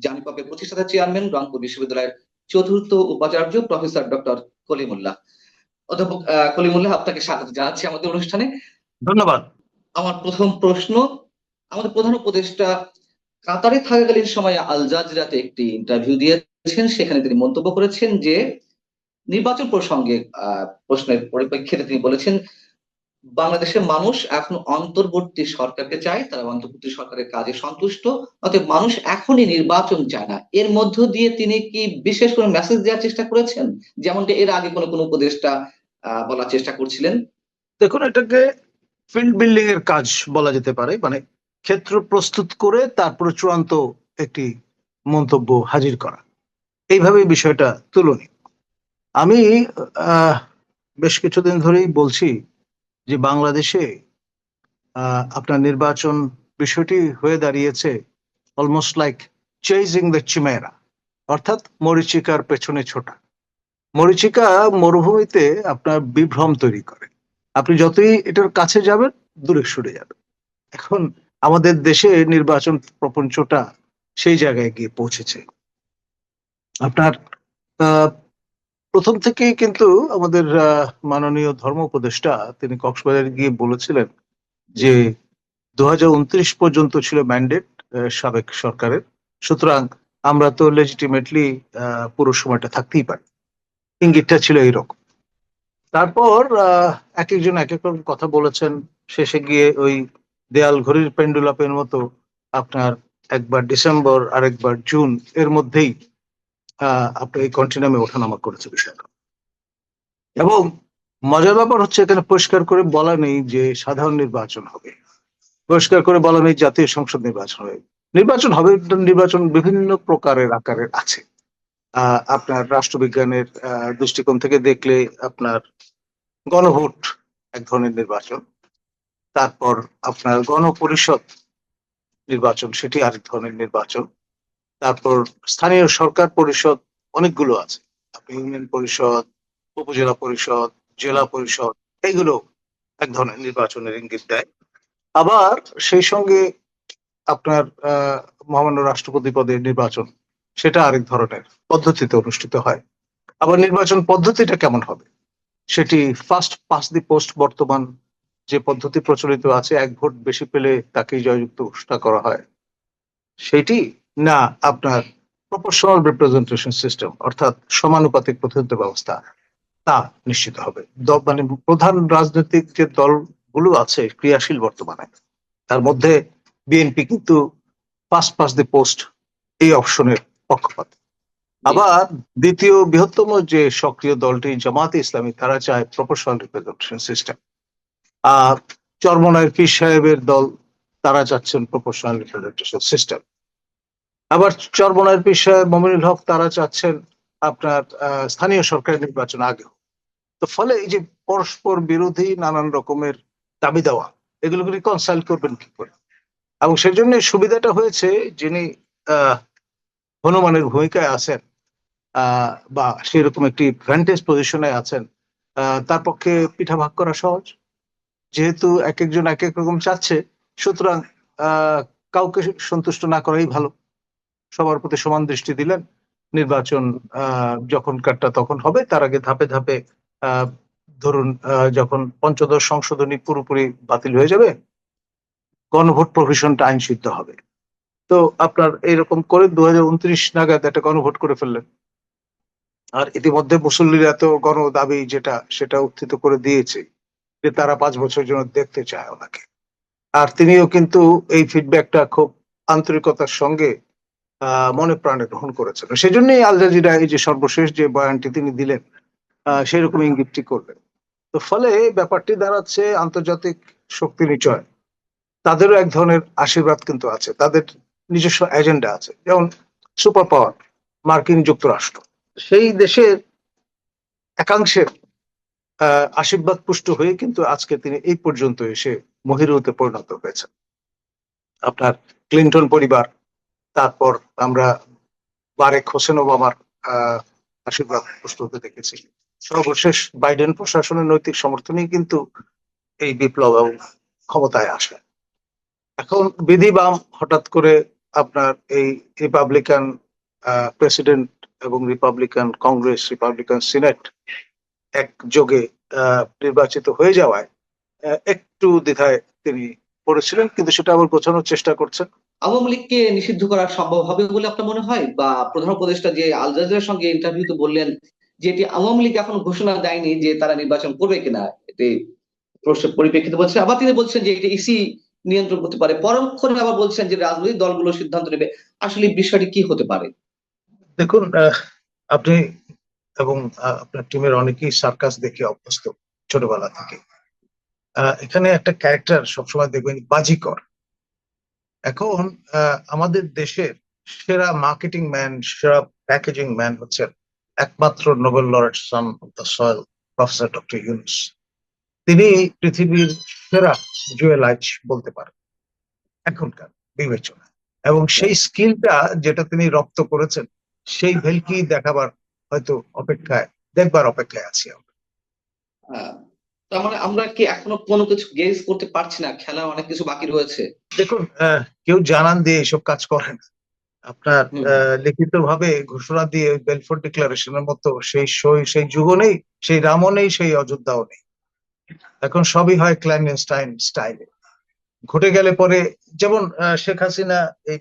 জানিপপের প্রতিষ্ঠাতা চেয়ারম্যান, রংপুর বিশ্ববিদ্যালয়ের চতুর্থ উপাচার্য প্রফেসর ডক্টর কলিমুল্লাহ। অধ্যাপক কলিমুল্লাহ, আপনাকে স্বাগত জানাচ্ছি আমাদের অনুষ্ঠানে। ধন্যবাদ। আমার প্রথম প্রশ্ন, আমাদের প্রধান উপদেষ্টা কাতারে থাকাকালীন সময়ে আল জাজিরাতে একটি ইন্টারভিউ দিয়েছেন, সেখানে তিনি মন্তব্য করেছেন যে নির্বাচন প্রসঙ্গে প্রশ্নের পরিপ্রেক্ষিতে তিনি বলেছেন বাংলাদেশের মানুষ এখন অন্তর্বর্তী সরকারকে চায়, তারা অন্তর্বর্তী সরকারের কাজে সন্তুষ্ট, অতএব মানুষ এখনই নির্বাচন চায় না। এর মধ্য দিয়ে তিনি কি বিশেষ কোনো মেসেজ দেওয়ার চেষ্টা করেছেন, যেমনটি এর আগে কোনো উপদেষ্টা বলার চেষ্টা করছিলেন? দেখুন, এটাকে ফিল্ড বিল্ডিং এর কাজ বলা যেতে পারে, মানে ক্ষেত্র প্রস্তুত করে তারপরে চূড়ান্ত একটি মন্তব্য হাজির করা, এইভাবে বিষয়টা তুলনীয়। আমি বেশ কিছুদিন ধরেই বলছি যে বাংলাদেশে আপনার নির্বাচন বিষয়টি হয়ে দাঁড়িয়েছে অলমোস্ট লাইক চেজিং দ্য চিমেরা, অর্থাৎ মরীচিকার পেছনে ছোটা। মরীচিকা মরুভূমিতে আপনার বিভ্রম তৈরি করে, আপনি যতই এটার কাছে যাবেন দূরে সরে যাবেন। এখন আমাদের দেশে নির্বাচন প্রপঞ্চটা সেই জায়গায় গিয়ে পৌঁছেছে। আপনার প্রথম থেকেই কিন্তু আমাদের মাননীয় ধর্ম উপদেষ্টা তিনি কক্সবাজার গিয়ে বলেছিলেন যে 2029 পর্যন্ত ছিল ম্যান্ডেট সাবেক সরকারের, সুতরাং আমরা তো লেজিটিমেটলি পুরো সময়টা থাকতেই পারি। ইঙ্গিতটা ছিল এইরকম। তারপর এক একজন এক এক রকম কথা বলেছেন, শেষে গিয়ে ওই দেয়াল ঘড়ির পেন্ডুলাপের মতো আপনার একবার ডিসেম্বর আর একবার জুন এর মধ্যেই আপনার এই কন্টিনিউমে ওঠানামা করেছে বিষয়টা। এবং মজার ব্যাপার হচ্ছে এখানে পরিষ্কার করে বলা নেই যে সাধারণ নির্বাচন হবে, পরিষ্কার করে বলা নেই জাতীয় সংসদ নির্বাচন হবে। নির্বাচন হবে, নির্বাচন বিভিন্ন প্রকারের আকারের আছে। আপনার রাষ্ট্রবিজ্ঞানের দৃষ্টিকোণ থেকে দেখলে আপনার গণভোট এক ধরনের নির্বাচন, তারপর আপনার গণপরিষদ নির্বাচন সেটি আরেক ধরনের নির্বাচন, তারপর স্থানীয় সরকার পরিষদ অনেকগুলো আছে, আপনি ইউনিয়ন পরিষদ, উপজেলা পরিষদ, জেলা পরিষদ, এইগুলো এক ধরনের নির্বাচনের ইঙ্গিত দেয়। আবার সেই সঙ্গে আপনার মহামান্য রাষ্ট্রপতি পদের নির্বাচন সেটা আরেক ধরনের পদ্ধতিতে অনুষ্ঠিত হয়। আবার নির্বাচন পদ্ধতিটা কেমন হবে সেটি ফার্স্ট পাস দি পোস্ট, বর্তমান যে পদ্ধতি প্রচলিত আছে, এক ভোট বেশি পেলে তাকেই জয়যুক্ত ঘোষণা করা হয়, সেটি না আপনার প্রপোর্শনাল রিপ্রেজেন্টেশন সিস্টেম অর্থাৎ সমানুপাতিক প্রতিনিধিত্ব ব্যবস্থা, তা নিশ্চিত হবে। মানে প্রধান রাজনৈতিক যে দলগুলো আছে ক্রিয়াশীল বর্তমানে, তার মধ্যে বিএনপি কিন্তু ফার্স্ট পাস দি পোস্ট এই অপশনের পক্ষপাত। আবার দ্বিতীয় বৃহত্তম যে সক্রিয় দলটি জামায়াতে ইসলামী, তারা চায় প্রপোর্শনাল রিপ্রেজেন্টেশন সিস্টেম। আর চরমনায়ের পীর সাহেবের দল তারা চাচ্ছেন প্রপোর্শনাল রিপ্রেজেন্টেশন সিস্টেম। আবার চরমনায়ের পীর সাহেব মমিনুল হক তারা চাচ্ছেন আপনার স্থানীয় সরকারের নির্বাচন আগে। তো ফলে এই যে পরস্পর বিরোধী নানান রকমের দাবি দেওয়া, এগুলোকে রিকনসাইল করবেন কি করে? এবং সেজন্য সুবিধাটা হয়েছে যিনি হনুমানের ভূমিকায় আছেন বা সেরকম একটি ভ্যান্টেজ পজিশনে আছেন, তার পক্ষে পিঠা ভাগ করা সহজ। যেহেতু এক একজন এক এক রকম চাচ্ছে, সুতরাং কাউকে সন্তুষ্ট না করাই ভালো। সবার প্রতি সমান দৃষ্টি দিলেন, নির্বাচন যখন কাটটা তখন হবে, তার আগে ধাপে ধাপে ধরুন যখন পঞ্চদশ সংশোধনী পুরোপুরি বাতিল হয়ে যাবে, গণভোট প্রভিশনটা আইন সিদ্ধ হবে। তো আপনার এইরকম করে 2029 নাগাদ একটা গণভোট করে ফেললেন। আর ইতিমধ্যে মুসল্লির এত গণ দাবি যেটা সেটা উত্থিত করে দিয়েছে যে তারা 5 বছরের জন্য দেখতে চায় ওনাকে। আর তিনিও কিন্তু এই ফিডব্যাকটা খুব আন্তরিকতার সঙ্গে মনে প্রাণে গ্রহণ করেছেন। সেজন্যই আল জাজিরা এই যে সর্বশেষ যে বয়ানটি তিনি দিলেন সেরকম ইঙ্গিতটি করলেন। তো ফলে ব্যাপারটি দাঁড়াচ্ছে আন্তর্জাতিক শক্তি নিচয় তাদেরও এক ধরনের আশীর্বাদ কিন্তু আছে, তাদের নিজস্ব এজেন্ডা আছে। যেমন সুপার পাওয়ার মার্কিন যুক্তরাষ্ট্র, সেই দেশের একাংশের আশীর্বাদ পুষ্ট হয়ে কিন্তু আজকে তিনি এই পর্যন্ত এসে মহিরুতে পরিণত হয়েছেন। আপনার ক্লিন্টন পরিবার, তারপর আমরা বারেক হোসেন ওবামার আশীর্বাদ পুষ্ট হতে দেখেছি, সর্বশেষ বাইডেন প্রশাসনের নৈতিক সমর্থনেই কিন্তু এই বিপ্লব এবং ক্ষমতায় আসে। এখন বিধি বাম হঠাৎ করে আপনার এই রিপাবলিকান প্রেসিডেন্ট এবং রিপাবলিকান কংগ্রেস, রিপাবলিকান সিনেট একযোগে নির্বাচিত হয়ে যাওয়ায় একটু দ্বিধায় তিনি পড়েছিলেন, কিন্তু সেটা আবার গোছানোর চেষ্টা করছেন। আওয়ামী লীগকে নিষিদ্ধ করা সম্ভব হবে বলে আপনার মনে হয়? বা প্রধান উপদেষ্টা যে আল জাজিরার সঙ্গে ইন্টারভিউতে বললেন যে এটি আওয়ামী লীগ এখনো ঘোষণা দেয়নি যে তারা নির্বাচন করবে কিনা, এটি প্রশ্নের পরিপ্রেক্ষিতে বলছেন। আবার তিনি বলছেন যে এটি ইসি নিয়ন্ত্রণ করতে পারে, পরক্ষণে আবার বলছেন যে রাজনৈতিক দলগুলো সিদ্ধান্ত নেবে। আসলে এই বিষয়টি কি হতে পারে? দেখুন, আপনি এবং আপনার টিমের অনেকেই সার্কাস দেখে অভ্যস্ত ছোটবেলা থেকে। এখানে একটা ক্যারেক্টার সবসময় দেখবেন বাজিকর। এখন আমাদের দেশের সেরা মার্কেটিং ম্যান, সেরা প্যাকেজিং ম্যান হচ্ছেন একমাত্র Nobel laureate son of the soil, professor doctor Yunus. তিনি পৃথিবীর সেরা জুয়েলাইজ বলতে পারেন এখনকার বিবেচনা, এবং সেই স্কিলটা যেটা তিনি রপ্ত করেছেন সেই ভেলকি দেখাবার হয়তো দেখবার অপেক্ষায় আছি আমরা। আহ, তার মানে আমরা কি এখনো কোনো কিছু গেজ করতে পারছি না? খেলার অনেক কিছু বাকি রয়েছে। দেখুন, কেউ জানান দিয়ে এসব কাজ করেন। আপনার হুম। লিখিত ভাবে ঘোষণা দিয়ে বেলফোর ডিক্লারেশনের মতো সেই যুগও নেই, সেই রামও নেই, সেই অযোধ্যাও নেই। এখন সবই হয় ক্ল্যান্ডেস্টাইন স্টাইলে। ঘটে গেলে পরে, যেমন শেখ হাসিনা এই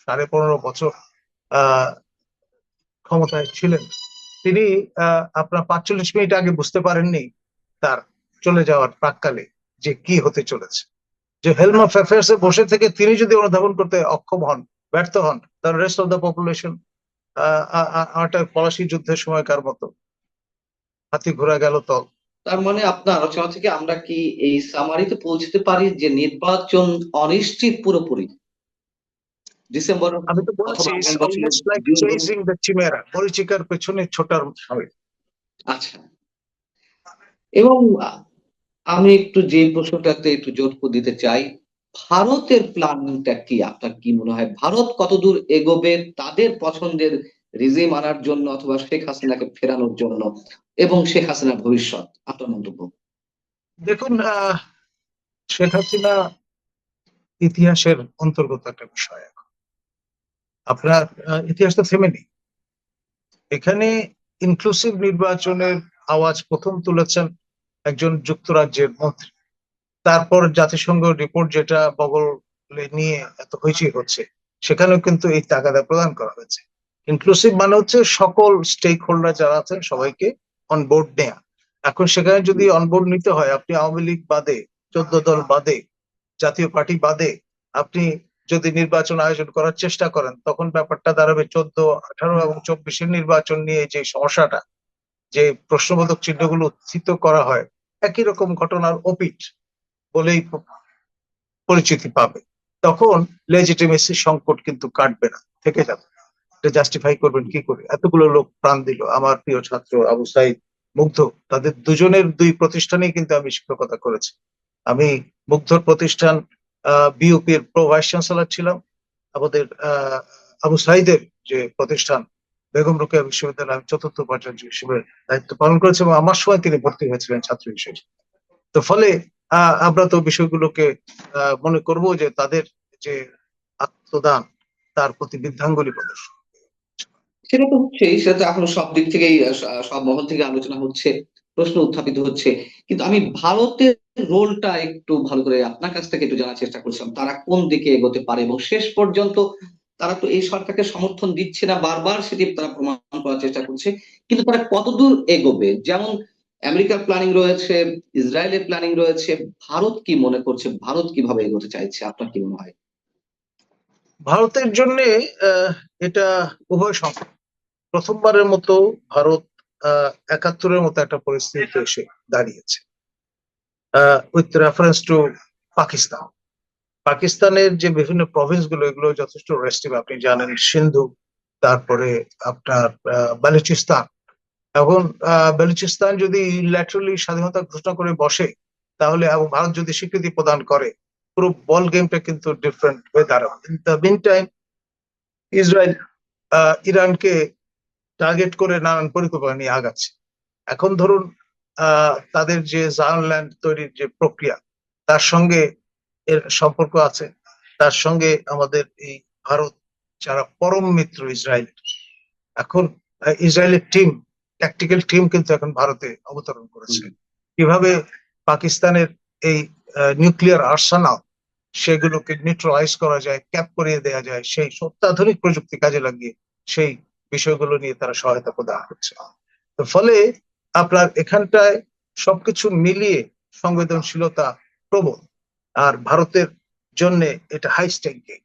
15.5 বছর আহ ক্ষমতায় ছিলেন, তিনি আপনার 45 মিনিট আগে বুঝতে পারেননি তার চলে যাওয়ার প্রাক্কালে যে কি হতে চলেছে। যে হেলম অফ অ্যাফেয়ার্স এ বসে থেকে তিনি যদি অনুধাবন করতে অক্ষম হন, ব্যর্থ হন, তাহলে রেস্ট অফ দ্য পপুলেশন একটা পলাশি যুদ্ধের সময়কার মতো হাতি ঘোরা গেল তল। তার মানে আপনার আলোচনা থেকে আমরা কি এই সামারিতে পৌঁছতে পারি যে নির্বাচন অনিশ্চিত পুরোপুরি, ডিসেম্বর আমি তো বলেছি, অথবা আগামী বছরের অলমোস্ট লাইক জুন হোক? চেজিং দ্য চিমেরা, মরীচিকার পেছনে ছোটার সামিল। আচ্ছা। এবং আমি একটু যে প্রশ্নটাতে একটু জোর দিতে চাই, ভারতের প্ল্যানটা কি? আপনার কি মনে হয় ভারত কতদূর এগোবে তাদের পছন্দের রিজিম আনার জন্য অথবা শেখ হাসিনাকে ফেরানোর জন্য, এবং শেখ হাসিনার ভবিষ্যৎ? আপনার মন্তব্য। দেখুন, শেখ হাসিনা ইতিহাসের অন্তর্গত একটা বিষয়। এখন আপনার ইতিহাস তো থেমেনি। এখানে ইনক্লুসিভ নির্বাচনের আওয়াজ প্রথম তুলেছেন একজন যুক্তরাজ্যের মন্ত্রী। তারপর জাতিসংঘ রিপোর্ট যেটা বগলে নিয়ে এত হইচই হচ্ছে, সেখানেও কিন্তু এই তাগাদা প্রদান করা হয়েছে। ইনক্লুসিভ মানে হচ্ছে সকল স্টেক হোল্ডার যারা আছেন সবাইকে অনবোর্ড নেয়া। এখন সেখানে যদি অনবোর্ড নিতে হয়, আপনি আওয়ামী লীগ বাদে, 14 দল বাদে, জাতীয় পার্টি বাদে আপনি যদি নির্বাচন আয়োজন করার চেষ্টা করেন, তখন ব্যাপারটা দাঁড়াবে 14, 18 এবং 24-এর নির্বাচন নিয়ে যে সমস্যাটা, যে প্রশ্নবোধক চিহ্নগুলো উত্থিত করা হয়, একই রকম ঘটনার অপিট বলেই পরিচিতি পাবে। তখন লেজিটিমেসি সংকট কিন্তু কাটবে না, থেকে যাবে। এটা জাস্টিফাই করবেন কি করে? এতগুলো লোক প্রাণ দিল, আমার প্রিয় ছাত্র আবু সাইদ, মুগ্ধ, তাদের দুজনের 2 প্রতিষ্ঠানেই কিন্তু আমি শিক্ষকতা করেছি। আমি মুগ্ধর প্রতিষ্ঠান বিউপি এর প্রো ভাইস চ্যান্সেলর ছিলাম। আমাদের আবু সাইদের যে প্রতিষ্ঠান বেগম রোকেয়া বিশ্ববিদ্যালয়, আমি চতুর্থ উপাচার্য হিসেবে দায়িত্ব পালন করেছি, এবং আমার সময় তিনি ভর্তি হয়েছিলেন ছাত্র হিসেবে। তো ফলে আমরা তো বিষয়গুলোকে মনে করব যে তাদের যে আত্মদান, তার প্রতি বৃদ্ধাঙ্গুলি প্রদর্শন। সেটা তো হচ্ছেই, সেটা তো এখন সব দিক থেকেই সব মহল থেকে আলোচনা হচ্ছে, প্রশ্ন উত্থাপিত হচ্ছে। কিন্তু আমি ভারতের রোলটা একটু ভালো করে আপনার কাছ থেকে একটু জানার চেষ্টা করছিলাম, তারা কোন দিকে এগোতে পারে, এবং শেষ পর্যন্ত তারা তো এই সরকারকে সমর্থন দিচ্ছে না, বারবার সেটি তারা প্রমাণ করার চেষ্টা করছে। কিন্তু তারা কতদূর এগোবে? যেমন আমেরিকার প্ল্যানিং রয়েছে, ইসরায়েলের প্ল্যানিং রয়েছে, ভারত কি মনে করছে, ভারত কিভাবে এগোতে চাইছে? আপনার কি মনে হয়? ভারতের জন্য এটা উভয় সংকট। প্রথমবারের মতো ভারত 71-এর মতো একটা পরিস্থিতিতে এসে দাঁড়িয়েছে, উইথ রেফারেন্স টু পাকিস্তান। পাকিস্তানের যে বিভিন্ন প্রভিন্স গুলো, এগুলো যথেষ্ট রেস্টিভ, আপনি জানেন, সিন্ধু, তারপরে আপনার বালুচিস্তান। এখন বেলুচিস্তান যদি ইউনিল্যাটারালি স্বাধীনতা ঘোষণা করে বসে, তাহলে এবং ভারত যদি স্বীকৃতি প্রদান করে, পুরো বল গেমটা কিন্তু ডিফারেন্ট হয়ে দাঁড়াবে। In the meantime Israel ইরানকে টার্গেট করে নানান পরিকল্পনা নিয়ে আগাচ্ছে। এখন ধরুন, তাদের যে জায়ন ল্যান্ড তৈরির যে প্রক্রিয়া, তার সঙ্গে এর সম্পর্ক আছে। তার সঙ্গে আমাদের এই ভারত যারা পরম মিত্র ইসরায়েল। এখন ইসরায়েলের টিম, ট্যাকটিক্যাল টিম কিন্তু এখন ভারতে অবতরণ করেছে। কিভাবে পাকিস্তানের এই নিউক্লিয়ার আর্সেনাল সেগুলোকে নিউট্রালাইজ করা যায়, ক্যাপ করিয়ে দেওয়া যায়, সেই অত্যাধুনিক প্রযুক্তি কাজে লাগিয়ে সেই বিষয়গুলো নিয়ে তারা সহায়তা প্রদান করছে। তো ফলে আপনার এখানটায় সবকিছু মিলিয়ে সংবেদনশীলতা প্রবল, আর ভারতের জন্য এটা হাই স্টেক গেম।